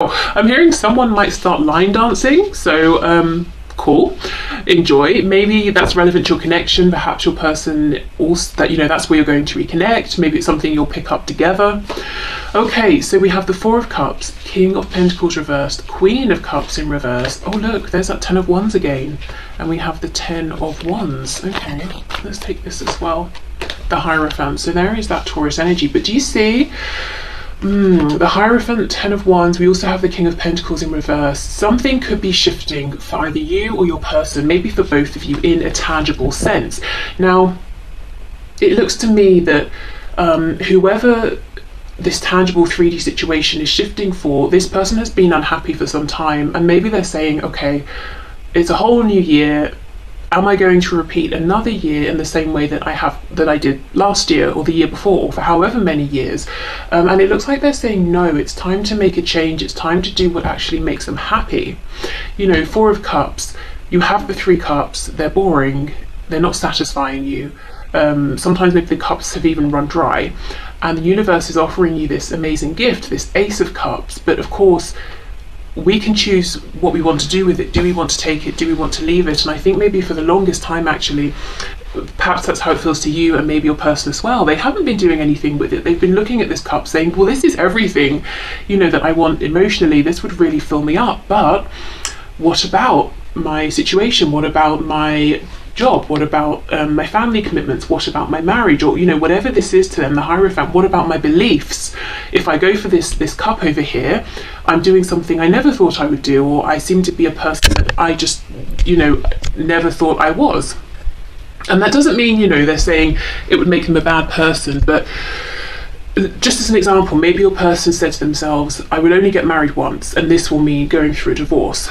Wow, I'm hearing someone might start line dancing, so cool, enjoy. Maybe that's relevant to your connection, perhaps your person also, that, you know, that's where you're going to reconnect. Maybe it's something you'll pick up together. Okay, so we have the Four of Cups, King of Pentacles reversed, Queen of Cups in reverse. Oh look, there's that Ten of Wands again, and we have the Ten of Wands. Okay, let's take this as well, the Hierophant. So there is that Taurus energy, but do you see the Hierophant, Ten of Wands? We also have the King of Pentacles in reverse. Something could be shifting for either you or your person, maybe for both of you, in a tangible sense. Now, it looks to me that whoever this tangible 3D situation is shifting for, this person has been unhappy for some time, and maybe they're saying, okay, it's a whole new year. Am I going to repeat another year in the same way that I did last year or the year before, or for however many years? And it looks like they're saying no, it's time to make a change. It's time to do what actually makes them happy. You know, Four of Cups, you have the Three Cups, they're boring, they're not satisfying you. Sometimes maybe the cups have even run dry, and the universe is offering you this amazing gift, this Ace of Cups. But of course, we can choose what we want to do with it. Do we want to take it? Do we want to leave it? And I think maybe for the longest time, actually, perhaps that's how it feels to you and maybe your person as well. They haven't been doing anything with it. They've been looking at this cup saying, well, this is everything, you know, that I want emotionally. This would really fill me up. But what about my situation? What about my job? What about my family commitments? What about my marriage? Or, you know, whatever this is to them, the Hierophant, what about my beliefs? If I go for this cup over here, I'm doing something I never thought I would do, or I seem to be a person that I just, you know, never thought I was. And that doesn't mean, you know, they're saying it would make them a bad person, but just as an example, maybe your person said to themselves, I will only get married once, and this will mean going through a divorce.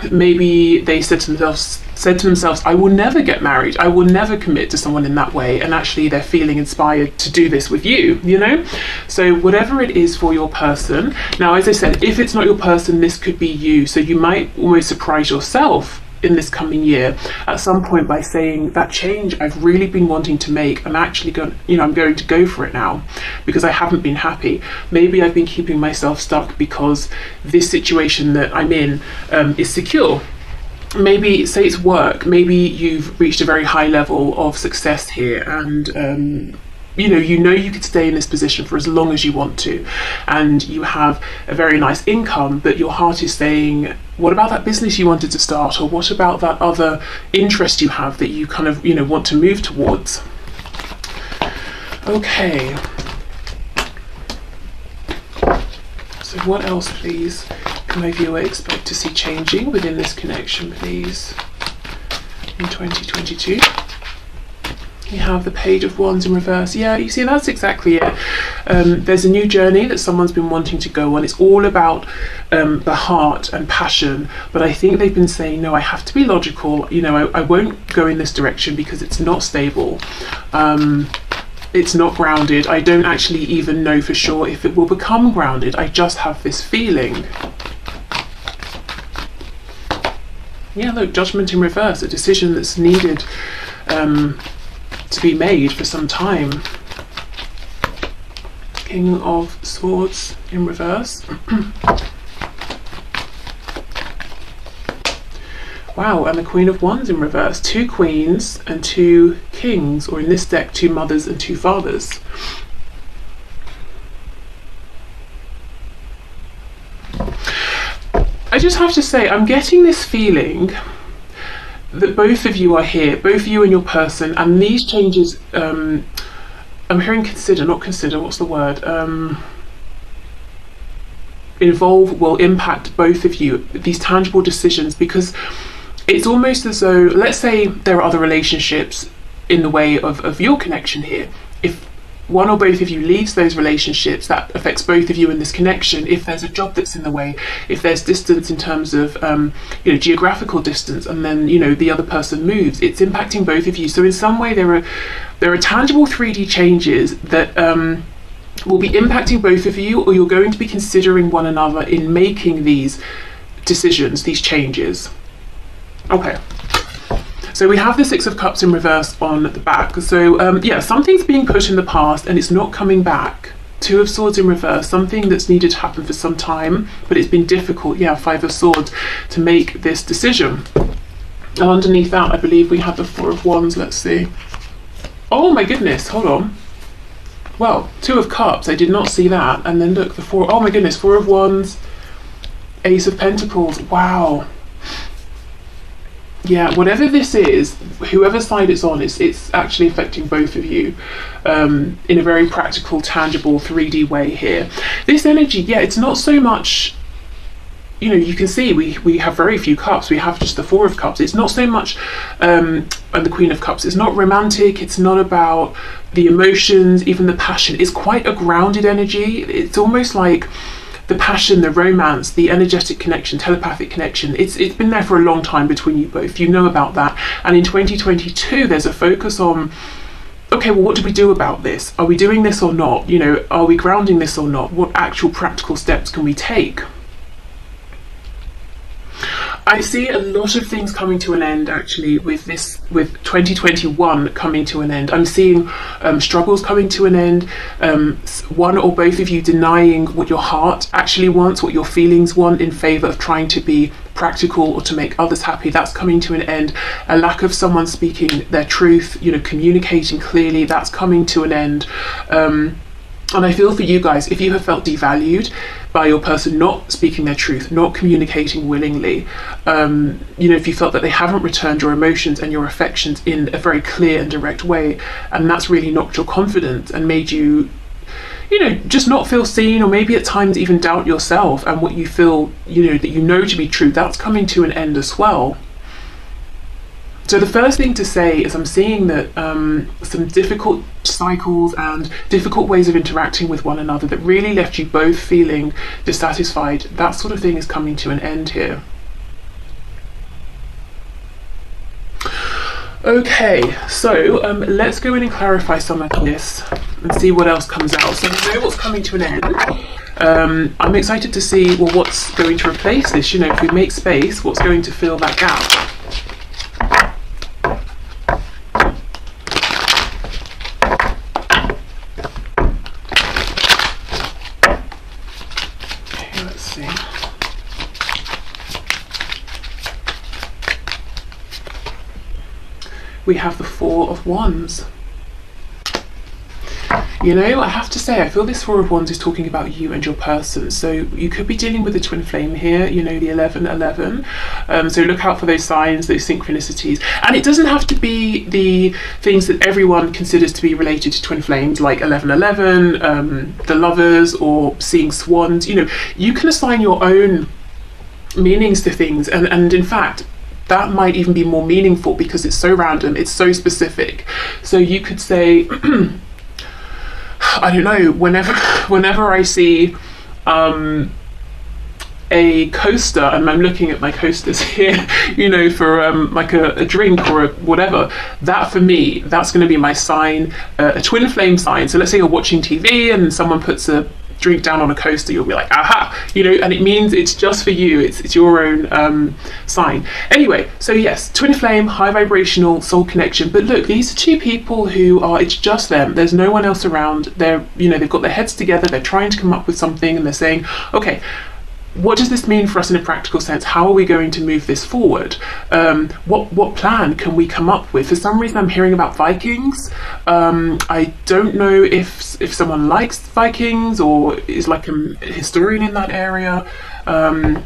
Maybe they said to themselves, I will never get married, I will never commit to someone in that way, and actually they're feeling inspired to do this with you, you know? So whatever it is for your person. Now, as I said, if it's not your person, this could be you, so you might almost surprise yourself in this coming year at some point by saying, that change I've really been wanting to make, I'm actually going, you know, I'm going to go for it now because I haven't been happy. Maybe I've been keeping myself stuck because this situation that I'm in is secure. Maybe, say it's work, maybe you've reached a very high level of success here, and you know you could stay in this position for as long as you want to, and you have a very nice income, but your heart is saying, what about that business you wanted to start, or what about that other interest you have that you kind of, you know, want to move towards? Okay, so what else, please, can my viewer expect to see changing within this connection, please, in 2022? You have the Page of Wands in reverse. Yeah, you see, that's exactly it. There's a new journey that someone's been wanting to go on. It's all about the heart and passion, but I think they've been saying, no, I have to be logical. You know, I won't go in this direction because it's not stable. It's not grounded. I don't actually even know for sure if it will become grounded. I just have this feeling. Yeah, look, Judgment in reverse, a decision that's needed to be made for some time. King of Swords in reverse. Wow, and the Queen of Wands in reverse. Two queens and two kings, or in this deck, two mothers and two fathers. I just have to say, I'm getting this feeling that both of you are here, both you and your person, and these changes, I'm hearing what's the word? Involve, will impact both of you, these tangible decisions, because it's almost as though, let's say there are other relationships in the way of your connection here. If one or both of you leaves those relationships, that affects both of you in this connection. If there's a job that's in the way, if there's distance in terms of you know, geographical distance, and then, you know, the other person moves, it's impacting both of you. So in some way there are tangible 3D changes that will be impacting both of you, or you're going to be considering one another in making these decisions, these changes. Okay. So we have the Six of Cups in reverse on the back. So yeah, something's being put in the past and it's not coming back. Two of Swords in reverse, something that's needed to happen for some time, but it's been difficult, yeah, Five of Swords, to make this decision. And underneath that, I believe we have the Four of Wands. Let's see. Oh my goodness, hold on. Well, Two of Cups, I did not see that. And then look, the Four, oh my goodness, Four of Wands, Ace of Pentacles, wow. Yeah, whatever this is, whoever side it's on, it's actually affecting both of you in a very practical, tangible, 3D way here. This energy, yeah, it's not so much, you know, you can see we have very few cups. We have just the Four of Cups. It's not so much, and the Queen of Cups. It's not romantic. It's not about the emotions, even the passion. It's quite a grounded energy. It's almost like the passion, the romance, the energetic connection, telepathic connection, it's been there for a long time between you both. You know about that. And in 2022, there's a focus on, okay, well, what do we do about this? Are we doing this or not? You know, are we grounding this or not? What actual practical steps can we take? I see a lot of things coming to an end actually with 2021 coming to an end. I'm seeing struggles coming to an end, one or both of you denying what your heart actually wants, what your feelings want, in favor of trying to be practical or to make others happy. That's coming to an end. A lack of someone speaking their truth, you know, communicating clearly, that's coming to an end. And I feel for you guys, if you have felt devalued by your person not speaking their truth, not communicating willingly, you know, if you felt that they haven't returned your emotions and your affections in a very clear and direct way, and that's really knocked your confidence and made you, you know, just not feel seen, or maybe at times even doubt yourself and what you feel, you know, that you know to be true, that's coming to an end as well. So the first thing to say is I'm seeing that some difficult cycles and difficult ways of interacting with one another that really left you both feeling dissatisfied, that sort of thing is coming to an end here. Okay, so let's go in and clarify some of this and see what else comes out. So we know what's coming to an end. I'm excited to see, well, what's going to replace this. You know, if we make space, what's going to fill that gap? We have the Four of Wands. You know, I have to say, I feel this Four of Wands is talking about you and your person. So you could be dealing with a twin flame here, you know, the 11-11. So look out for those signs, those synchronicities. And it doesn't have to be the things that everyone considers to be related to twin flames, like 11-11, the lovers, or seeing swans. You know, you can assign your own meanings to things. And in fact, that might even be more meaningful because it's so random, it's so specific. So you could say, I don't know, whenever I see a coaster, and I'm looking at my coasters here, you know, for like a drink or whatever, that for me, that's going to be my sign, a twin flame sign. So let's say you're watching TV and someone puts a drink down on a coaster, you'll be like, aha, you know, and it means it's just for you, it's your own sign. Anyway, so yes, twin flame, high vibrational, soul connection. But look, these are two people who are, it's just them, there's no one else around. They're, you know, they've got their heads together, they're trying to come up with something, and they're saying, okay, what does this mean for us in a practical sense? How are we going to move this forward? What plan can we come up with? For some reason, I'm hearing about Vikings. I don't know if someone likes Vikings or is like a historian in that area. I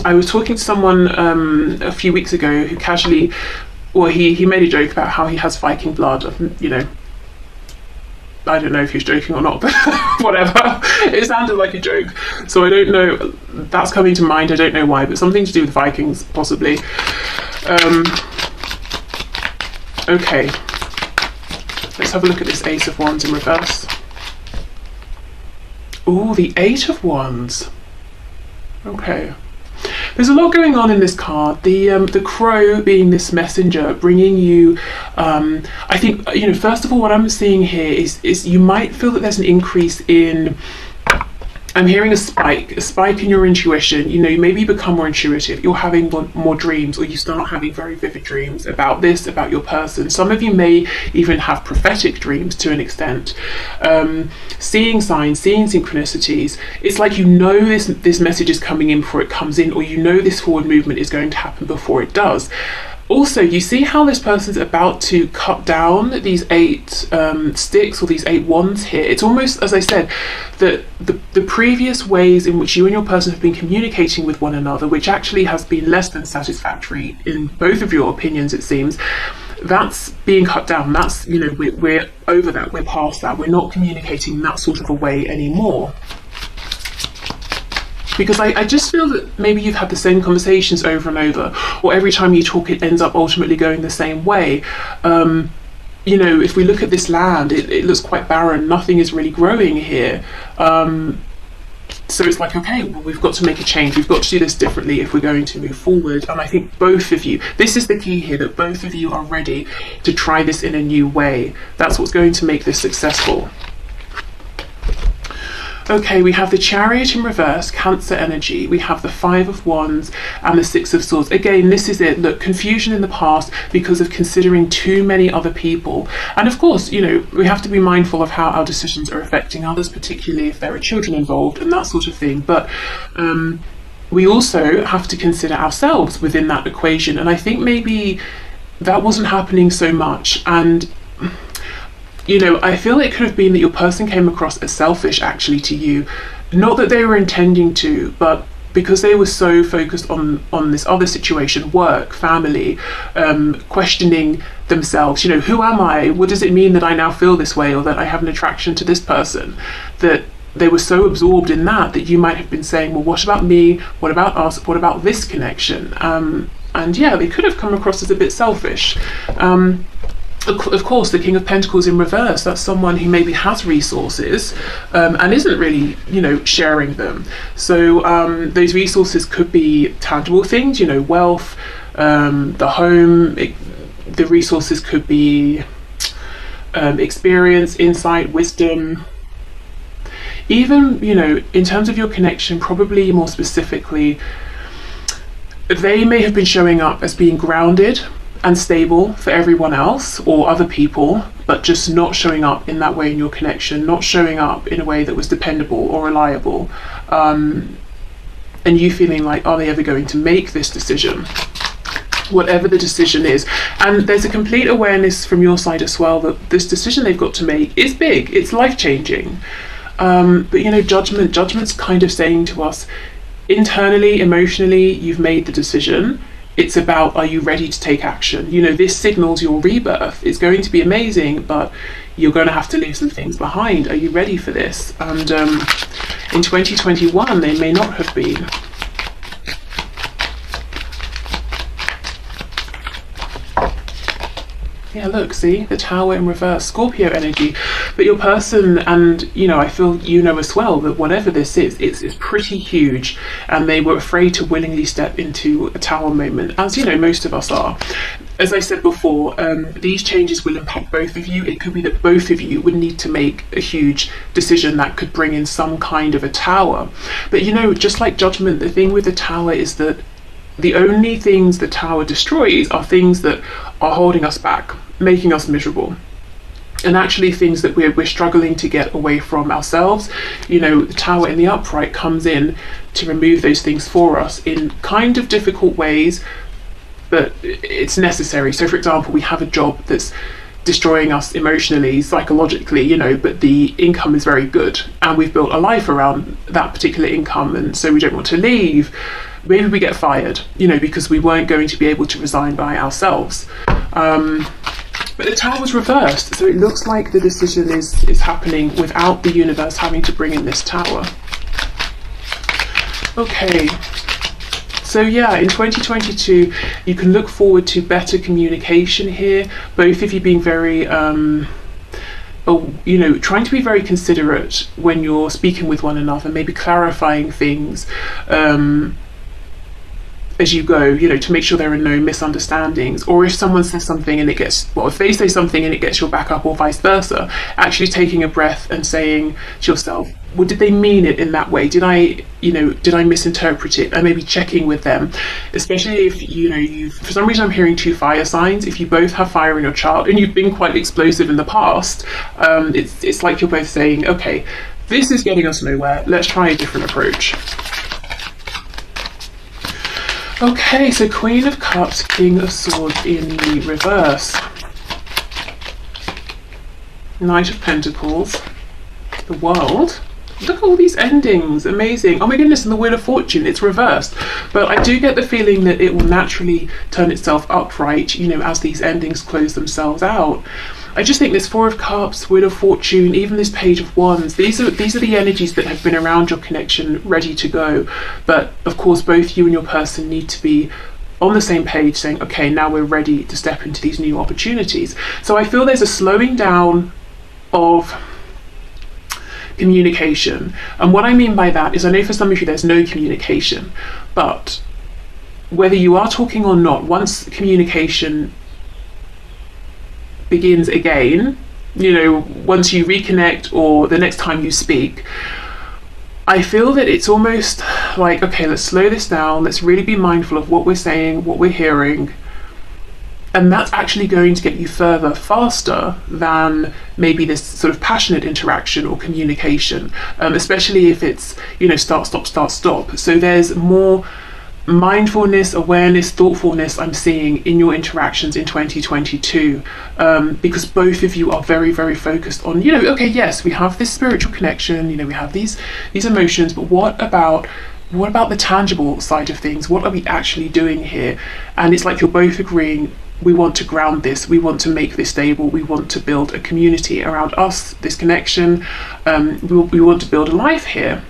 was talking to someone a few weeks ago who casually, well, he made a joke about how he has Viking blood, you know. I don't know if he's joking or not, but whatever. It sounded like a joke. So I don't know, that's coming to mind, I don't know why, but something to do with Vikings, possibly. Okay. Let's have a look at this Ace of Wands in reverse. Ooh, the Eight of Wands. Okay. There's a lot going on in this card. The crow being this messenger, bringing you, I think, you know, first of all, what I'm seeing here is you might feel that there's an increase in I'm hearing a spike in your intuition. You know, you maybe become more intuitive, you're having more dreams, or you start having very vivid dreams about this, about your person. Some of you may even have prophetic dreams to an extent, seeing signs, seeing synchronicities. It's like, you know, this message is coming in before it comes in, or you know this forward movement is going to happen before it does. Also, you see how this person's about to cut down these 8 sticks, or these 8 wands here. It's almost, as I said, that the previous ways in which you and your person have been communicating with one another, which actually has been less than satisfactory in both of your opinions, it seems, that's being cut down. That's, you know, we're over that, we're past that, we're not communicating in that sort of a way anymore. Because I just feel that maybe you've had the same conversations over and over, or every time you talk it ends up ultimately going the same way. You know, if we look at this land, it looks quite barren, nothing is really growing here. So it's like, okay, well, we've got to make a change, we've got to do this differently if we're going to move forward. And I think both of you, this is the key here, that both of you are ready to try this in a new way. That's what's going to make this successful. Okay, we have the Chariot in reverse, Cancer energy. We have the 5 of Wands and the 6 of Swords. Again, this is it. Look, confusion in the past because of considering too many other people. And of course, you know, we have to be mindful of how our decisions are affecting others, particularly if there are children involved and that sort of thing. But we also have to consider ourselves within that equation. And I think maybe that wasn't happening so much. And you know, I feel it could have been that your person came across as selfish actually to you. Not that they were intending to, but because they were so focused on this other situation, work, family, questioning themselves, you know, who am I? What does it mean that I now feel this way, or that I have an attraction to this person? That they were so absorbed in that you might have been saying, well, what about me? What about us? What about this connection? And yeah, they could have come across as a bit selfish. Of course, the King of Pentacles in reverse, that's someone who maybe has resources and isn't really, you know, sharing them. So those resources could be tangible things, you know, wealth, the home, the resources could be experience, insight, wisdom. Even, you know, in terms of your connection, probably more specifically, they may have been showing up as being grounded and stable for everyone else or other people, but just not showing up in that way in your connection, not showing up in a way that was dependable or reliable, and you feeling like, are they ever going to make this decision, whatever the decision is? And there's a complete awareness from your side as well that this decision they've got to make is big, it's life-changing, but you know, judgment's kind of saying to us internally, emotionally, you've made the decision. It's about, are you ready to take action? You know, this signals your rebirth. It's going to be amazing, but you're going to have to leave some things behind. Are you ready for this? And in 2021, they may not have been. Yeah, look, see, the Tower in reverse, Scorpio energy. But your person, and you know, I feel you know as well that whatever this is, it's pretty huge, and they were afraid to willingly step into a Tower moment, as you know, most of us are. As I said before, these changes will impact both of you. It could be that both of you would need to make a huge decision that could bring in some kind of a Tower. But you know, just like judgment, the thing with the Tower is that the only things the Tower destroys are things that are holding us back, making us miserable, and actually things that we're struggling to get away from ourselves. You know, the Tower in the upright comes in to remove those things for us in kind of difficult ways, but it's necessary. So for example, we have a job that's destroying us emotionally, psychologically, you know, but the income is very good and we've built a life around that particular income, and so we don't want to leave. Maybe we get fired, you know, because we weren't going to be able to resign by ourselves. But the Tower was reversed, so it looks like the decision is happening without the universe having to bring in this Tower. Okay, so yeah, in 2022, you can look forward to better communication here, both of you being very, you know, trying to be very considerate when you're speaking with one another, maybe clarifying things, as you go, you know, to make sure there are no misunderstandings. Or if someone says something and it gets, well, if they say something and it gets your back up, or vice versa, actually taking a breath and saying to yourself, well, did they mean it in that way? Did I, you know, did I misinterpret it? And maybe checking with them, especially if, you know, you, for some reason I'm hearing 2 fire signs. If you both have fire in your chart and you've been quite explosive in the past, it's like you're both saying, okay, this is getting us nowhere, let's try a different approach. Okay, so Queen of Cups, King of Swords in the reverse. Knight of Pentacles, the World. Look at all these endings, amazing. Oh my goodness, and the Wheel of Fortune, it's reversed. But I do get the feeling that it will naturally turn itself upright, you know, as these endings close themselves out. I just think this 4 of Cups, Wheel of Fortune, even this Page of Wands, these are the energies that have been around your connection, ready to go. But of course, both you and your person need to be on the same page, saying, okay, now we're ready to step into these new opportunities. So I feel there's a slowing down of communication. And what I mean by that is, I know for some of you there's no communication, but whether you are talking or not, once communication begins again, you know, once you reconnect or the next time you speak, I feel that it's almost like, okay, let's slow this down, let's really be mindful of what we're saying, what we're hearing, and that's actually going to get you further faster than maybe this sort of passionate interaction or communication, especially if it's, you know, start, stop, start, stop. So there's more mindfulness, awareness, thoughtfulness I'm seeing in your interactions in 2022, because both of you are very, very focused on, you know, okay, yes, we have this spiritual connection, you know, we have these emotions, but what about the tangible side of things? What are we actually doing here? And it's like you're both agreeing, we want to ground this, we want to make this stable, we want to build a community around us, this connection, we want to build a life here.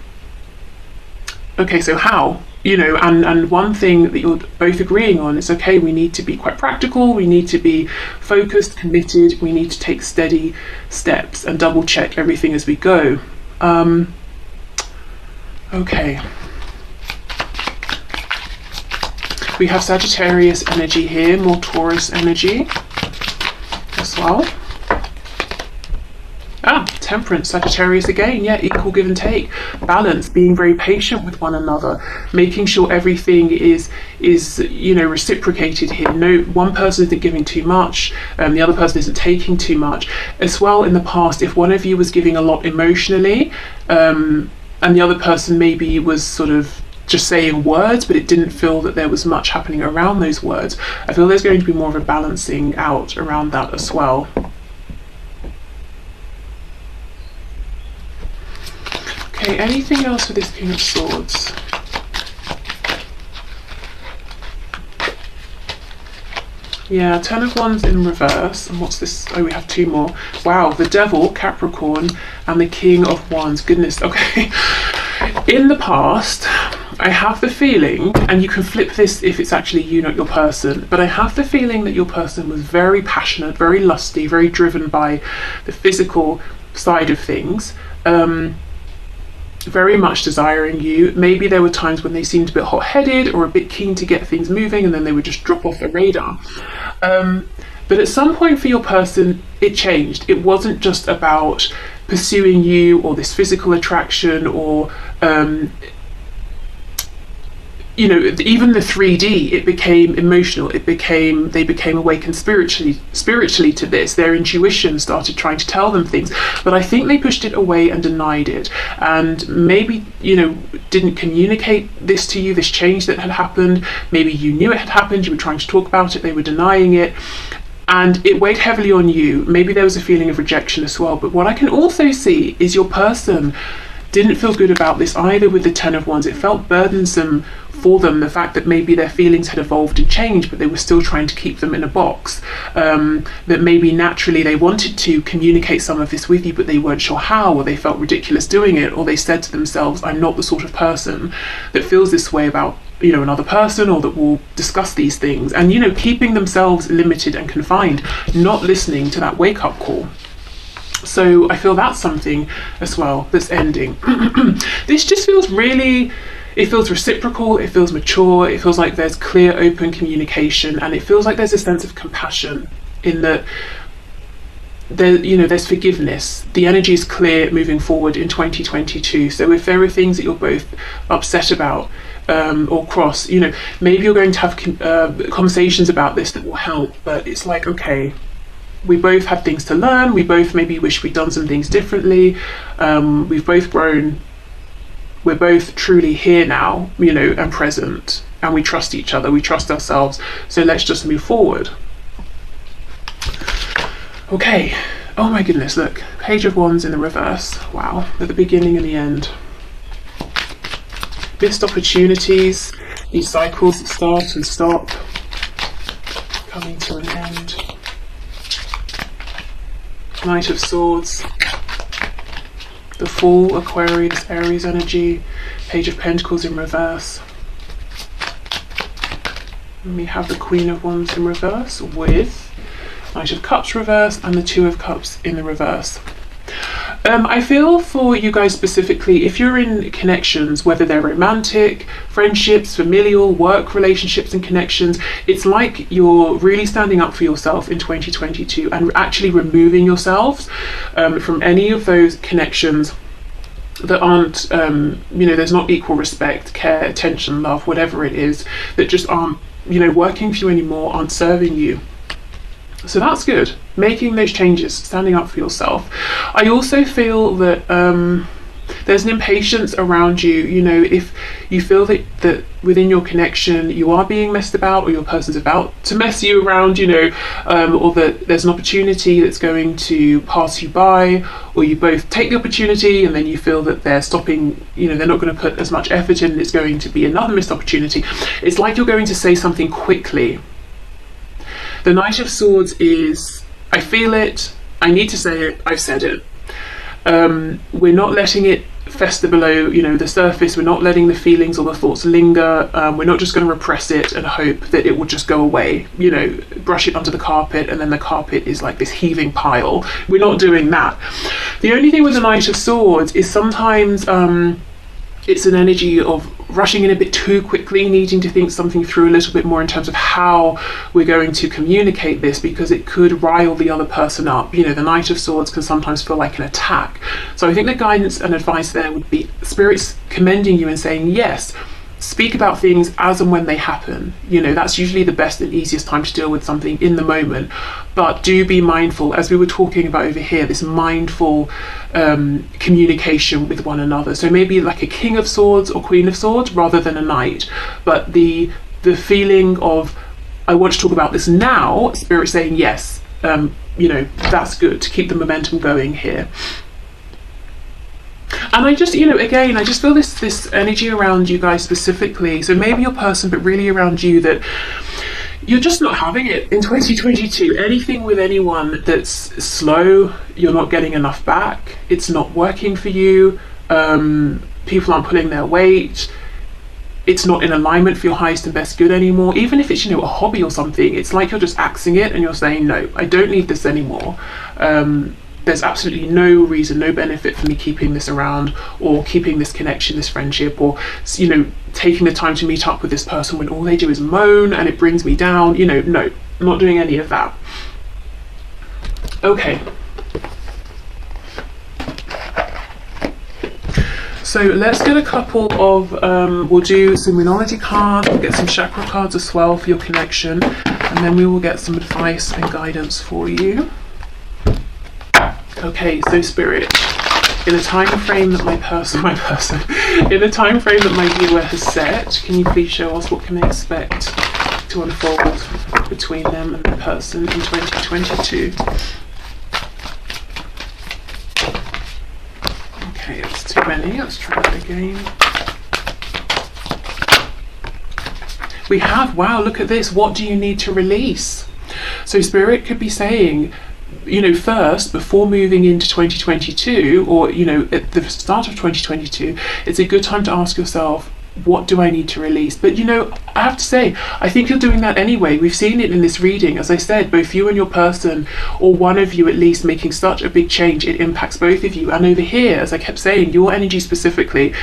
Okay, so how? You know, and one thing that you're both agreeing on is, okay, we need to be quite practical, we need to be focused, committed, we need to take steady steps and double check everything as we go. Okay. We have Sagittarius energy here, more Taurus energy as well. Temperance, Sagittarius again, yeah, equal give and take, balance, being very patient with one another, making sure everything is you know, reciprocated here. No, one person isn't giving too much, the other person isn't taking too much. As well, in the past, if one of you was giving a lot emotionally, and the other person maybe was sort of just saying words, but it didn't feel that there was much happening around those words, I feel there's going to be more of a balancing out around that as well. Okay, anything else with this King of Swords? Yeah, 10 of Wands in reverse. And what's this? Oh, we have 2 more. Wow, the Devil, Capricorn, and the King of Wands. Goodness, okay. In the past, I have the feeling, and you can flip this if it's actually you, not your person, but I have the feeling that your person was very passionate, very lusty, very driven by the physical side of things. Very much desiring you. Maybe there were times when they seemed a bit hot-headed or a bit keen to get things moving, and then they would just drop off the radar. But at some point for your person, it changed. It wasn't just about pursuing you or this physical attraction or you know, even the 3D, it became emotional. They became awakened spiritually to this. Their intuition started trying to tell them things, but I think they pushed it away and denied it, and maybe, you know, didn't communicate this to you, this change that had happened. Maybe you knew it had happened, you were trying to talk about it, they were denying it, and it weighed heavily on you. Maybe there was a feeling of rejection as well. But what I can also see is your person didn't feel good about this either with the 10 of Wands. It felt burdensome for them, the fact that maybe their feelings had evolved and changed, but they were still trying to keep them in a box. That maybe naturally they wanted to communicate some of this with you, but they weren't sure how, or they felt ridiculous doing it, or they said to themselves, I'm not the sort of person that feels this way about, you know, another person, or that will discuss these things, and, you know, keeping themselves limited and confined, not listening to that wake-up call. So I feel that's something as well that's ending. This just feels really, it feels reciprocal, it feels mature, it feels like there's clear, open communication, and it feels like there's a sense of compassion in that there, you know, there's forgiveness. The energy is clear moving forward in 2022. So if there are things that you're both upset about, or cross, you know, maybe you're going to have conversations about this that will help, but it's like, okay, we both had things to learn, we both maybe wish we'd done some things differently, we've both grown, we're both truly here now, you know, and present, and we trust each other, we trust ourselves, so let's just move forward. Okay, oh my goodness, look, Page of Wands in the reverse. Wow, at the beginning and the end. Missed opportunities, these cycles that start and stop, coming to an end. Knight of Swords, the Fool, Aquarius, Aries energy, Page of Pentacles in reverse. And we have the Queen of Wands in reverse with Knight of Cups reverse and the Two of Cups in the reverse. I feel for you guys specifically, if you're in connections, whether they're romantic, friendships, familial, work relationships and connections, it's like you're really standing up for yourself in 2022 and actually removing yourselves from any of those connections that aren't, you know, there's not equal respect, care, attention, love, whatever it is, that just aren't, you know, working for you anymore, aren't serving you. So that's good, making those changes, standing up for yourself. I also feel that there's an impatience around you, you know, if you feel that within your connection you are being messed about, or your person's about to mess you around, you know, or that there's an opportunity that's going to pass you by, or you both take the opportunity and then you feel that they're stopping, you know, they're not going to put as much effort in and it's going to be another missed opportunity. It's like you're going to say something quickly. The Knight of Swords is, I feel it, I need to say it, I've said it. We're not letting it fester below, you know, the surface. We're not letting the feelings or the thoughts linger. We're not just going to repress it and hope that it will just go away, you know, brush it under the carpet, and then the carpet is like this heaving pile. We're not doing that. The only thing with the Knight of Swords is sometimes it's an energy of rushing in a bit too quickly, needing to think something through a little bit more in terms of how we're going to communicate this, because it could rile the other person up. You know, the Knight of Swords can sometimes feel like an attack. So I think the guidance and advice there would be spirits commending you and saying, yes, speak about things as and when they happen. You know, that's usually the best and easiest time to deal with something in the moment. But do be mindful, as we were talking about over here, this mindful communication with one another. So maybe like a King of Swords or Queen of Swords rather than a Knight. But the feeling of, I want to talk about this now, Spirit saying yes, you know, that's good to keep the momentum going here. And I just, you know, again, I just feel this energy around you guys specifically. So maybe your person, but really around you, that you're just not having it in 2022. Anything with anyone that's slow, you're not getting enough back. It's not working for you. People aren't pulling their weight. It's not in alignment for your highest and best good anymore. Even if it's, you know, a hobby or something, it's like you're just axing it and you're saying, no, I don't need this anymore. There's absolutely no reason, no benefit for me keeping this around, or keeping this connection, this friendship, or, you know, taking the time to meet up with this person when all they do is moan and it brings me down. You know, no, I'm not doing any of that. Okay. So let's get a couple of, we'll do some Moonology cards, we'll get some chakra cards as well for your connection, and then we will get some advice and guidance for you. Okay, so Spirit, in a time frame that in a time frame that my viewer has set, can you please show us what can they expect to unfold between them and the person in 2022? Okay, it's too many. Let's try that again. We have, wow, look at this. What do you need to release? So Spirit could be saying, you know, first, before moving into 2022, or, you know, at the start of 2022, it's a good time to ask yourself, what do I need to release? But, you know, I have to say, I think you're doing that anyway. We've seen it in this reading. As I said, both you and your person, or one of you at least, making such a big change, it impacts both of you. And over here, as I kept saying, your energy specifically,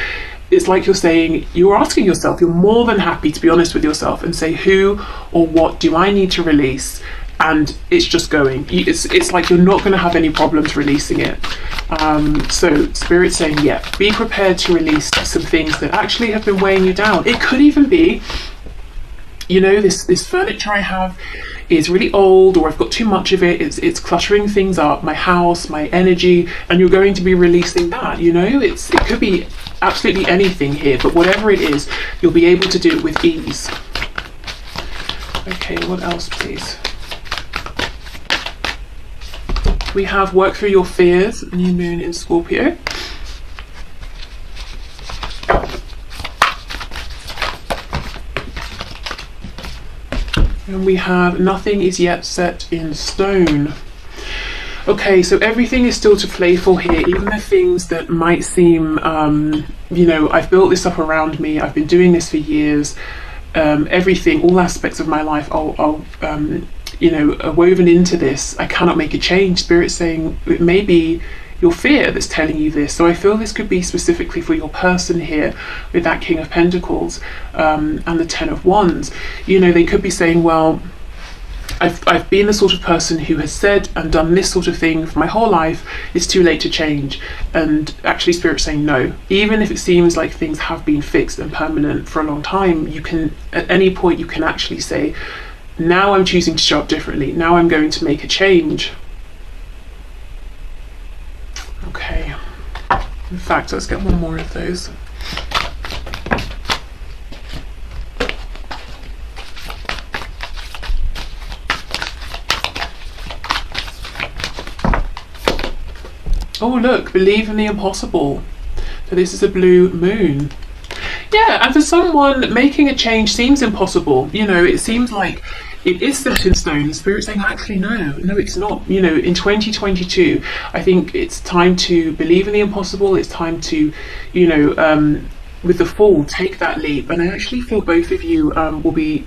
it's like you're saying, you're asking yourself, you're more than happy to be honest with yourself and say, who or what do I need to release? And it's just going. It's like you're not going to have any problems releasing it. So Spirit's saying, yeah, be prepared to release some things that actually have been weighing you down. It could even be, you know, this furniture I have is really old, or I've got too much of it, it's cluttering things up, my house, my energy, and you're going to be releasing that, you know. It could be absolutely anything here, but whatever it is, you'll be able to do it with ease. Okay, what else, please? We have work through your fears, new moon in Scorpio. And we have nothing is yet set in stone. Okay, so everything is still to play for here, even the things that might seem, you know, I've built this up around me, I've been doing this for years, everything, all aspects of my life you know, are woven into this. I cannot make a change. Spirit's saying it may be your fear that's telling you this. So I feel this could be specifically for your person here with that King of Pentacles and the Ten of Wands. You know, they could be saying, well, I've been the sort of person who has said and done this sort of thing for my whole life. It's too late to change. And actually Spirit's saying no. Even if it seems like things have been fixed and permanent for a long time, you can, at any point, you can actually say, now I'm choosing to show up differently. Now I'm going to make a change. Okay. In fact, let's get one more of those. Oh, look, believe in the impossible. So this is a blue moon. Yeah, and for someone, making a change seems impossible. You know, it seems like it is set in stone. The Spirit's saying, actually, no, it's not. You know, in 2022, I think it's time to believe in the impossible. It's time to, you know, with the Fool, take that leap. And I actually feel both of you will be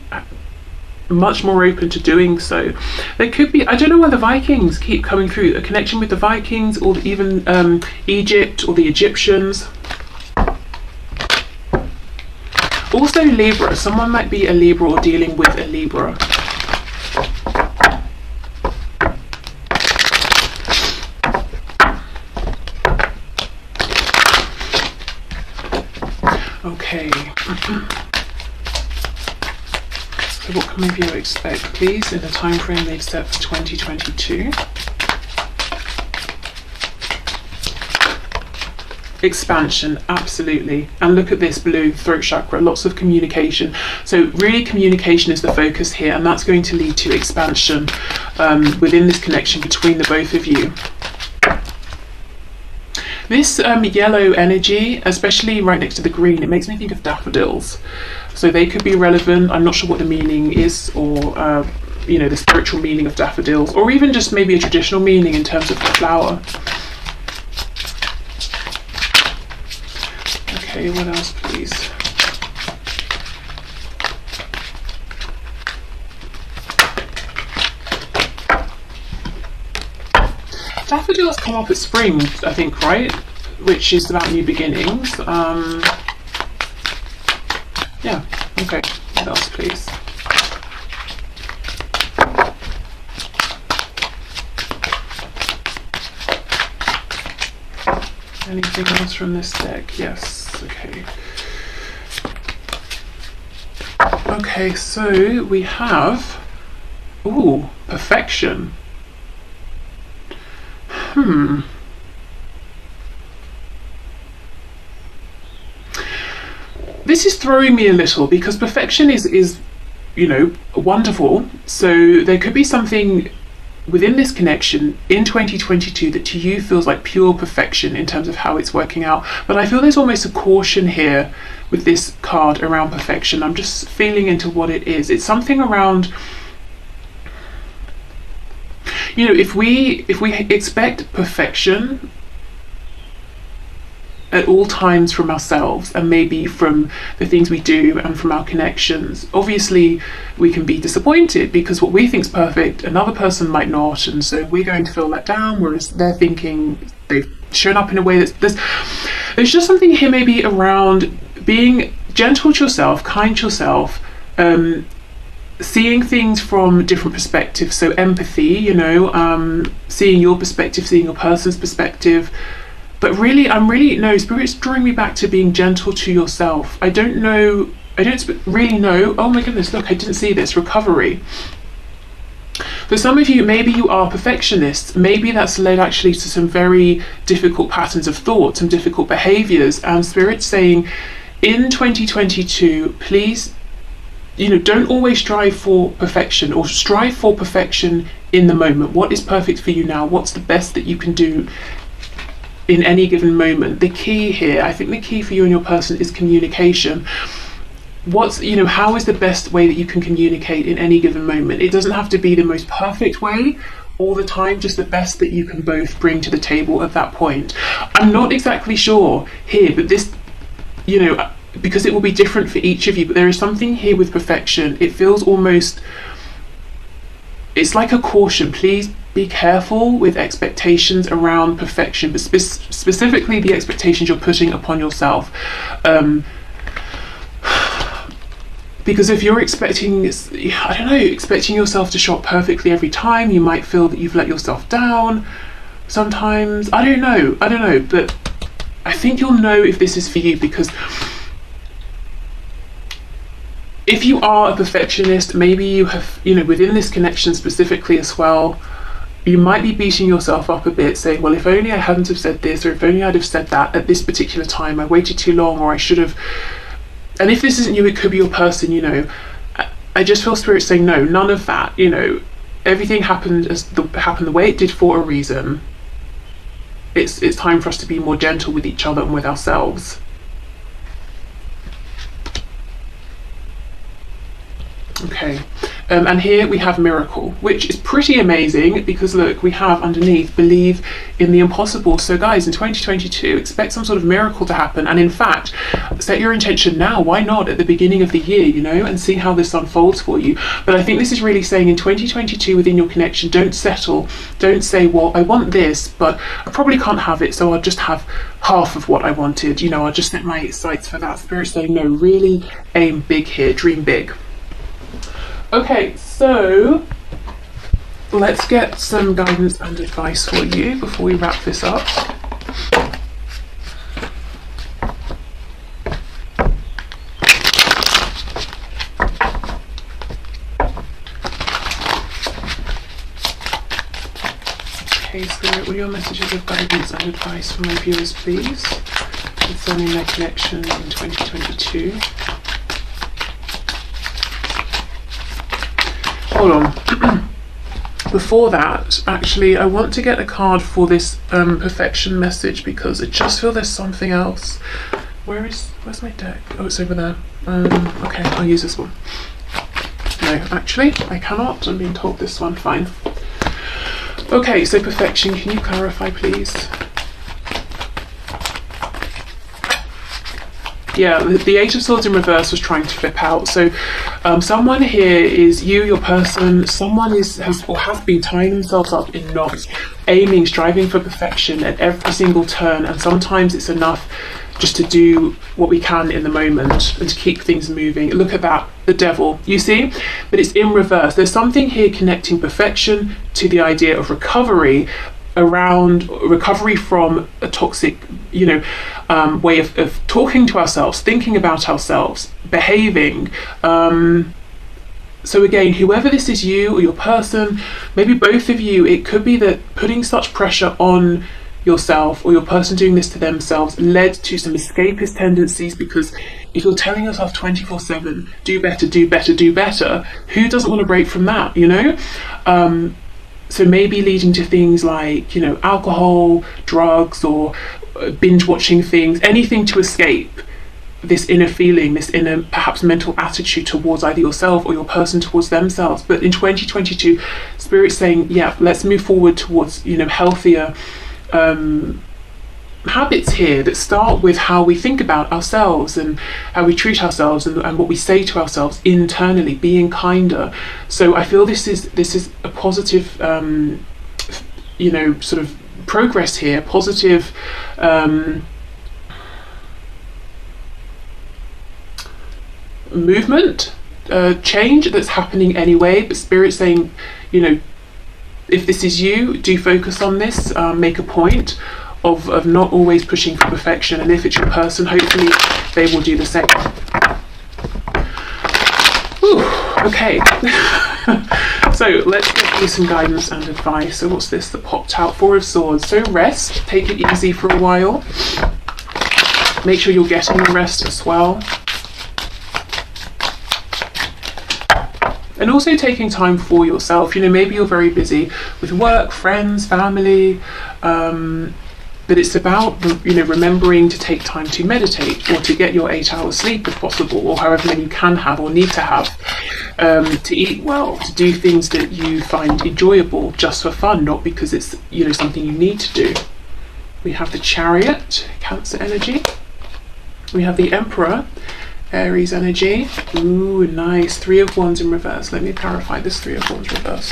much more open to doing so. There could be, I don't know why the Vikings keep coming through, a connection with the Vikings, or even Egypt or the Egyptians. Also Libra, someone might be a Libra or dealing with a Libra. Okay. So what can maybe you expect, please, in the time frame they've set for 2022? Expansion, absolutely. And look at this blue throat chakra, lots of communication. So really communication is the focus here, and that's going to lead to expansion within this connection between the both of you. This yellow energy, especially right next to the green, it makes me think of daffodils. So they could be relevant. I'm not sure what the meaning is, or you know, the spiritual meaning of daffodils, or even just maybe a traditional meaning in terms of the flower. Okay, what else, please? Daffodils come up at spring, I think, right? Which is about new beginnings. Yeah, okay. What else, please? Anything else from this deck? Yes, okay. Okay, so we have, ooh, perfection. This is throwing me a little, because perfection is, you know, wonderful. So there could be something within this connection in 2022 that to you feels like pure perfection in terms of how it's working out. But I feel there's almost a caution here with this card around perfection. I'm just feeling into what it is. It's something around, you know, if we expect perfection at all times from ourselves, and maybe from the things we do and from our connections, obviously we can be disappointed, because what we think is perfect another person might not, and so we're going to feel let down, whereas they're thinking they've shown up in a way that's There's just something here maybe around being gentle to yourself, kind to yourself, seeing things from different perspectives. So empathy, you know, seeing your perspective, seeing your person's perspective. But really, no, Spirit's drawing me back to being gentle to yourself. I don't really know. Oh my goodness, look, I didn't see this. Recovery. For some of you, maybe you are perfectionists. Maybe that's led actually to some very difficult patterns of thought, some difficult behaviors. And Spirit's saying, in 2022, please, you know, don't always strive for perfection, or strive for perfection in the moment. What is perfect for you now? What's the best that you can do in any given moment? The key here, I think the key for you and your person is communication. How is the best way that you can communicate in any given moment? It doesn't have to be the most perfect way all the time, just the best that you can both bring to the table at that point. I'm not exactly sure here, but this, you know, because it will be different for each of you, but there is something here with perfection. It feels almost, it's like a caution. Please be careful with expectations around perfection, but specifically the expectations you're putting upon yourself. Because if you're expecting yourself to show up perfectly every time, you might feel that you've let yourself down sometimes. I don't know, but I think you'll know if this is for you, because if you are a perfectionist, maybe you have, you know, within this connection specifically as well, you might be beating yourself up a bit, saying, well, if only I hadn't have said this, or if only I'd have said that at this particular time, I waited too long, or I should have. And if this isn't you, it could be your person, you know. I just feel Spirit saying, no, none of that, you know. Everything happened the way it did for a reason. It's time for us to be more gentle with each other and with ourselves. Okay, and here we have miracle, which is pretty amazing, because look, we have underneath believe in the impossible. So guys, in 2022, expect some sort of miracle to happen, and in fact, set your intention now. Why not at the beginning of the year, you know, and see how this unfolds for you. But I think this is really saying in 2022 within your connection, don't settle. Don't say, well, I want this, but I probably can't have it, so I'll just have half of what I wanted, you know, I'll just set my sights for that. Spirit saying, no, really aim big here, dream big. Okay, so let's get some guidance and advice for you before we wrap this up. Okay, Spirit, what are your messages of guidance and advice for my viewers, please, concerning their connection in 2022? Hold on. Before that, actually, I want to get a card for this perfection message, because I just feel there's something else. Where's my deck? Oh, it's over there. Okay, I'll use this one. No, actually, I cannot. I'm being told this one. Fine. Okay, so perfection. Can you clarify, please? Yeah, the Eight of Swords in reverse was trying to flip out. So someone here is you, your person. Someone has been tying themselves up in knots, aiming, striving for perfection at every single turn. And sometimes it's enough just to do what we can in the moment and to keep things moving. Look at that, the devil, you see? But it's in reverse. There's something here connecting perfection to the idea of recovery, around recovery from a toxic, you know, way of talking to ourselves, thinking about ourselves, behaving. So again, whoever this is, you or your person, maybe both of you, it could be that putting such pressure on yourself or your person doing this to themselves led to some escapist tendencies, because if you're telling yourself 24/7, do better, do better, do better, who doesn't want to break from that, you know? So maybe leading to things like, you know, alcohol, drugs, or binge watching things, anything to escape this inner feeling, this inner perhaps mental attitude towards either yourself or your person towards themselves. But in 2022, Spirit's saying, yeah, let's move forward towards, you know, healthier habits here that start with how we think about ourselves and how we treat ourselves and what we say to ourselves internally, being kinder. So I feel this is a positive, you know, sort of progress here, positive movement, change that's happening anyway, but Spirit's saying, you know, if this is you, do focus on this, make a point of not always pushing for perfection, and if it's your person, hopefully they will do the same. Ooh, okay. So let's get you some guidance and advice. So what's this that popped out? Four of Swords. So rest, take it easy for a while. Make sure you're getting the rest as well. And also taking time for yourself. You know, maybe you're very busy with work, friends, family, but it's about, you know, remembering to take time to meditate, or to get your 8 hours sleep if possible, or however many you can have or need to have, to eat well, to do things that you find enjoyable just for fun, not because it's, you know, something you need to do. We have the Chariot, Cancer energy. We have the Emperor, Aries energy. Ooh, nice. Three of Wands in reverse. Let me clarify this Three of Wands reverse.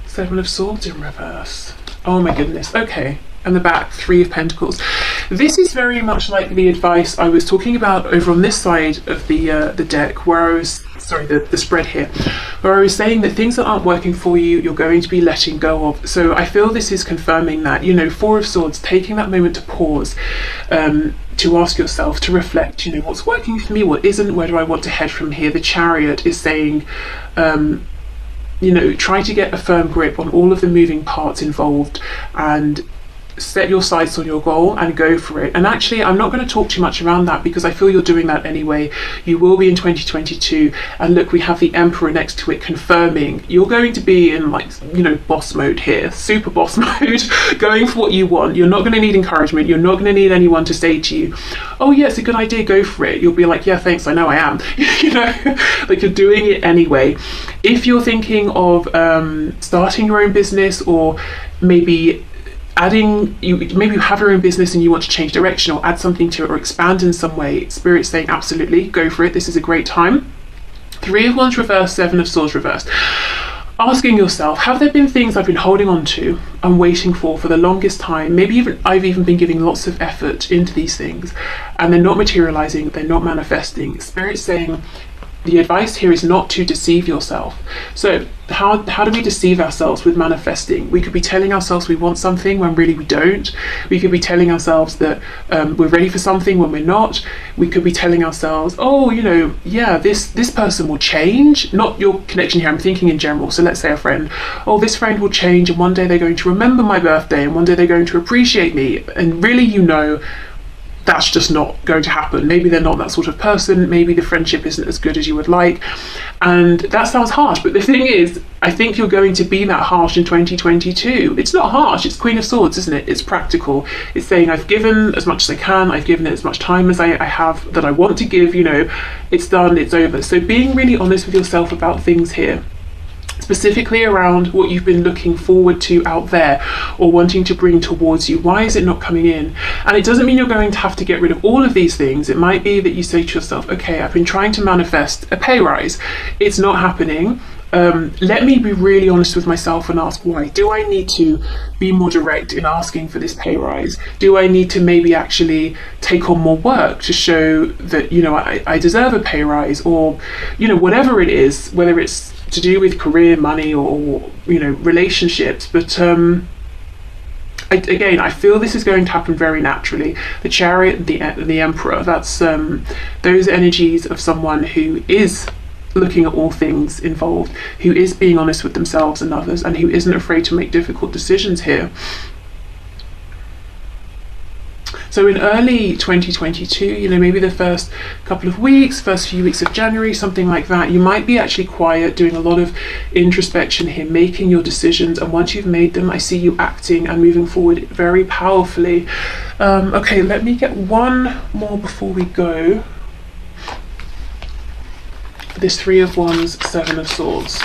Seven of Swords in reverse. Oh my goodness. Okay. And the back, Three of Pentacles. This is very much like the advice I was talking about over on this side of the deck, where I was, sorry, the spread here, where I was saying that things that aren't working for you, you're going to be letting go of. So I feel this is confirming that, you know, Four of Swords, taking that moment to pause, to ask yourself, to reflect, you know, what's working for me, what isn't, where do I want to head from here? The Chariot is saying, you know, try to get a firm grip on all of the moving parts involved and set your sights on your goal and go for it. And actually, I'm not going to talk too much around that because I feel you're doing that anyway. You will be in 2022. And look, we have the Emperor next to it confirming you're going to be in, like, you know, boss mode here, super boss mode, going for what you want. You're not going to need encouragement. You're not going to need anyone to say to you, oh yeah, it's a good idea, go for it. You'll be like, yeah, thanks, I know I am. You know, like, you're doing it anyway. If you're thinking of starting your own business, or maybe maybe you have your own business and you want to change direction or add something to it or expand in some way, Spirit's saying absolutely, go for it. This is a great time. Three of Wands reversed, Seven of Swords reversed. Asking yourself, have there been things I've been holding on to and waiting for the longest time? Maybe I've even been giving lots of effort into these things and they're not materializing, they're not manifesting. Spirit's saying the advice here is not to deceive yourself. So how do we deceive ourselves with manifesting? We could be telling ourselves we want something when really we don't. We could be telling ourselves that we're ready for something when we're not. We could be telling ourselves, oh, you know, yeah, this person will change. Not your connection here, I'm thinking in general. So let's say a friend. Oh, this friend will change and one day they're going to remember my birthday and one day they're going to appreciate me. And really, you know, that's just not going to happen. Maybe they're not that sort of person. Maybe the friendship isn't as good as you would like. And that sounds harsh, but the thing is, I think you're going to be that harsh in 2022. It's not harsh, it's Queen of Swords, isn't it? It's practical. It's saying I've given as much as I can, I've given it as much time as I have that I want to give, you know, it's done, it's over. So being really honest with yourself about things here, specifically around what you've been looking forward to out there or wanting to bring towards you. Why is it not coming in? And it doesn't mean you're going to have to get rid of all of these things. It might be that you say to yourself, okay, I've been trying to manifest a pay rise. It's not happening. Let me be really honest with myself and ask why. Do I need to be more direct in asking for this pay rise? Do I need to maybe actually take on more work to show that, you know, I deserve a pay rise, or, you know, whatever it is, whether it's to do with career, money, or you know, relationships. But again, I feel this is going to happen very naturally. The Chariot, the Emperor, that's those energies of someone who is looking at all things involved, who is being honest with themselves and others, and who isn't afraid to make difficult decisions here. So in early 2022, you know, maybe the first couple of weeks, first few weeks of January, something like that, you might be actually quiet, doing a lot of introspection here, making your decisions. And once you've made them, I see you acting and moving forward very powerfully. Okay, let me get one more before we go. This Three of Wands, Seven of Swords.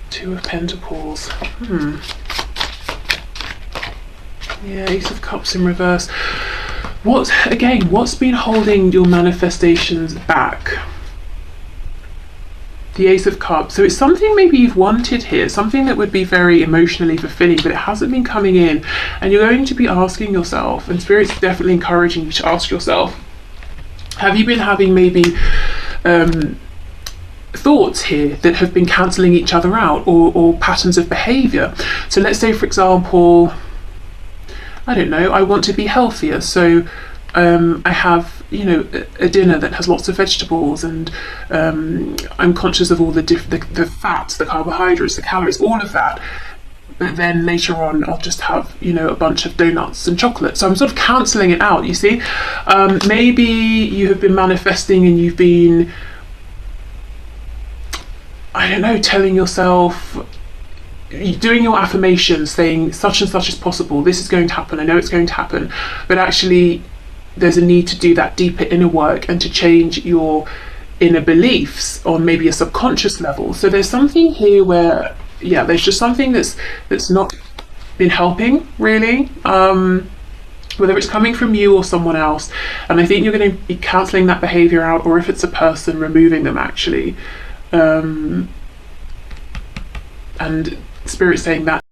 Two of Pentacles. Yeah, Ace of Cups in reverse. What's been holding your manifestations back? The Ace of Cups. So it's something maybe you've wanted here, something that would be very emotionally fulfilling, but it hasn't been coming in. And you're going to be asking yourself, and Spirit's definitely encouraging you to ask yourself, have you been having maybe thoughts here that have been cancelling each other out, or patterns of behaviour? So let's say, for example, I don't know, I want to be healthier, so I have, you know, a dinner that has lots of vegetables, and I'm conscious of all the fats, the carbohydrates, the calories, all of that. But then later on, I'll just have, you know, a bunch of donuts and chocolate. So I'm sort of cancelling it out, you see. Maybe you have been manifesting and you've been, I don't know, telling yourself, doing your affirmations, saying such and such is possible, this is going to happen, I know it's going to happen, but actually there's a need to do that deeper inner work and to change your inner beliefs on maybe a subconscious level. So there's something here where, yeah, there's just something that's not been helping really, whether it's coming from you or someone else. And I think you're going to be cancelling that behaviour out, or if it's a person, removing them actually. And Spirit's saying that